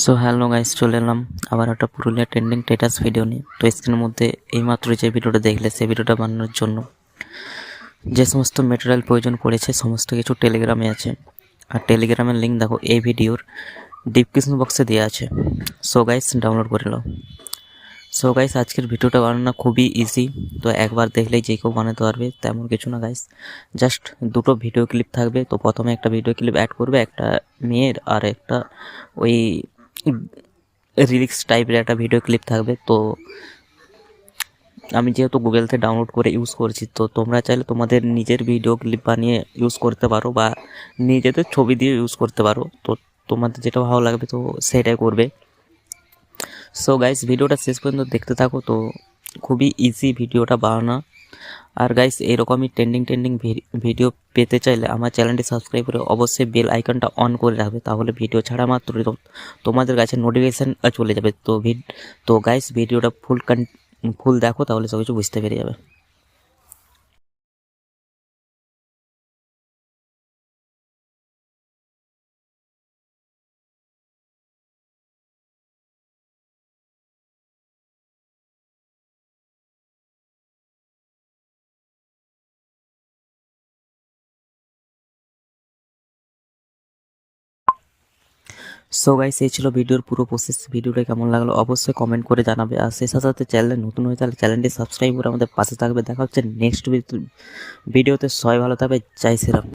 So hello guys, চলে এলাম আবার একটা পুরুলিয়া ট্রেন্ডিং স্ট্যাটাস ভিডিও নিয়ে। তো স্ক্রিনের মধ্যে এইমাত্র যে ভিডিওটা দেখলে, সেই ভিডিওটা বানানোর জন্য যে সমস্ত ম্যাটেরিয়াল প্রয়োজন পড়েছে সমস্ত কিছু টেলিগ্রামে আছে। আর টেলিগ্রামের লিঙ্ক দেখো এই ভিডিওর ডিসক্রিপশন বক্সে দেওয়া আছে। সো গাইস, ডাউনলোড করে নাও। সো গাইস, আজকের ভিডিওটা বানানো খুবই ইজি, তো একবার দেখলেই যে কেউ বানাতে পারবে তেমন কিছু না গাইস। জাস্ট দুটো ভিডিও ক্লিপ থাকবে। তো প্রথমে একটা ভিডিও ক্লিপ অ্যাড করবে, একটা মেয়ের আর একটা ওই রিলিক্স টাইপের একটা ভিডিও ক্লিপ থাকবে। তো আমি যেহেতু গুগল থেকে ডাউনলোড করে ইউজ করছি, তো তোমরা চাইলে তোমাদের নিজের ভিডিও ক্লিপ বানিয়ে ইউজ করতে পারো বা নিজেদের ছবি দিয়ে ইউজ করতে পারো। তো তোমাদের যেটা ভালো লাগবে তো সেটাই করবে। সো গাইস, ভিডিওটা শেষ পর্যন্ত দেখতে থাকো। তো খুবই ইজি ভিডিওটা বানানো। আর গাইস, এরকমই ট্রেন্ডিং ভিডিও পেতে চাইলে আমার চ্যানেলটি সাবস্ক্রাইব করে অবশ্যই বেল আইকনটা অন করে রাখবে, তাহলে ভিডিও ছাড়া মাত্র তোমাদের কাছে নোটিফিকেশান চলে যাবে। তো গাইস, ভিডিওটা ফুল দেখো, তাহলে সব কিছু বুঝতে পেরে যাবে। সো গাইস, এই ছিল ভিডিওর পুরো প্রসেস। ভিডিওটা কেমন লাগলো অবশ্যই কমেন্ট করে জানাবে। আর সেই সাথে সাথে চ্যানেলে নতুন হয়ে তাহলে চ্যানেলটি সাবস্ক্রাইব করে আমাদের পাশে থাকবে। দেখা হচ্ছে নেক্সট ভিডিওতে। সবাই ভালো থাকবে। জয় শ্রীরাম।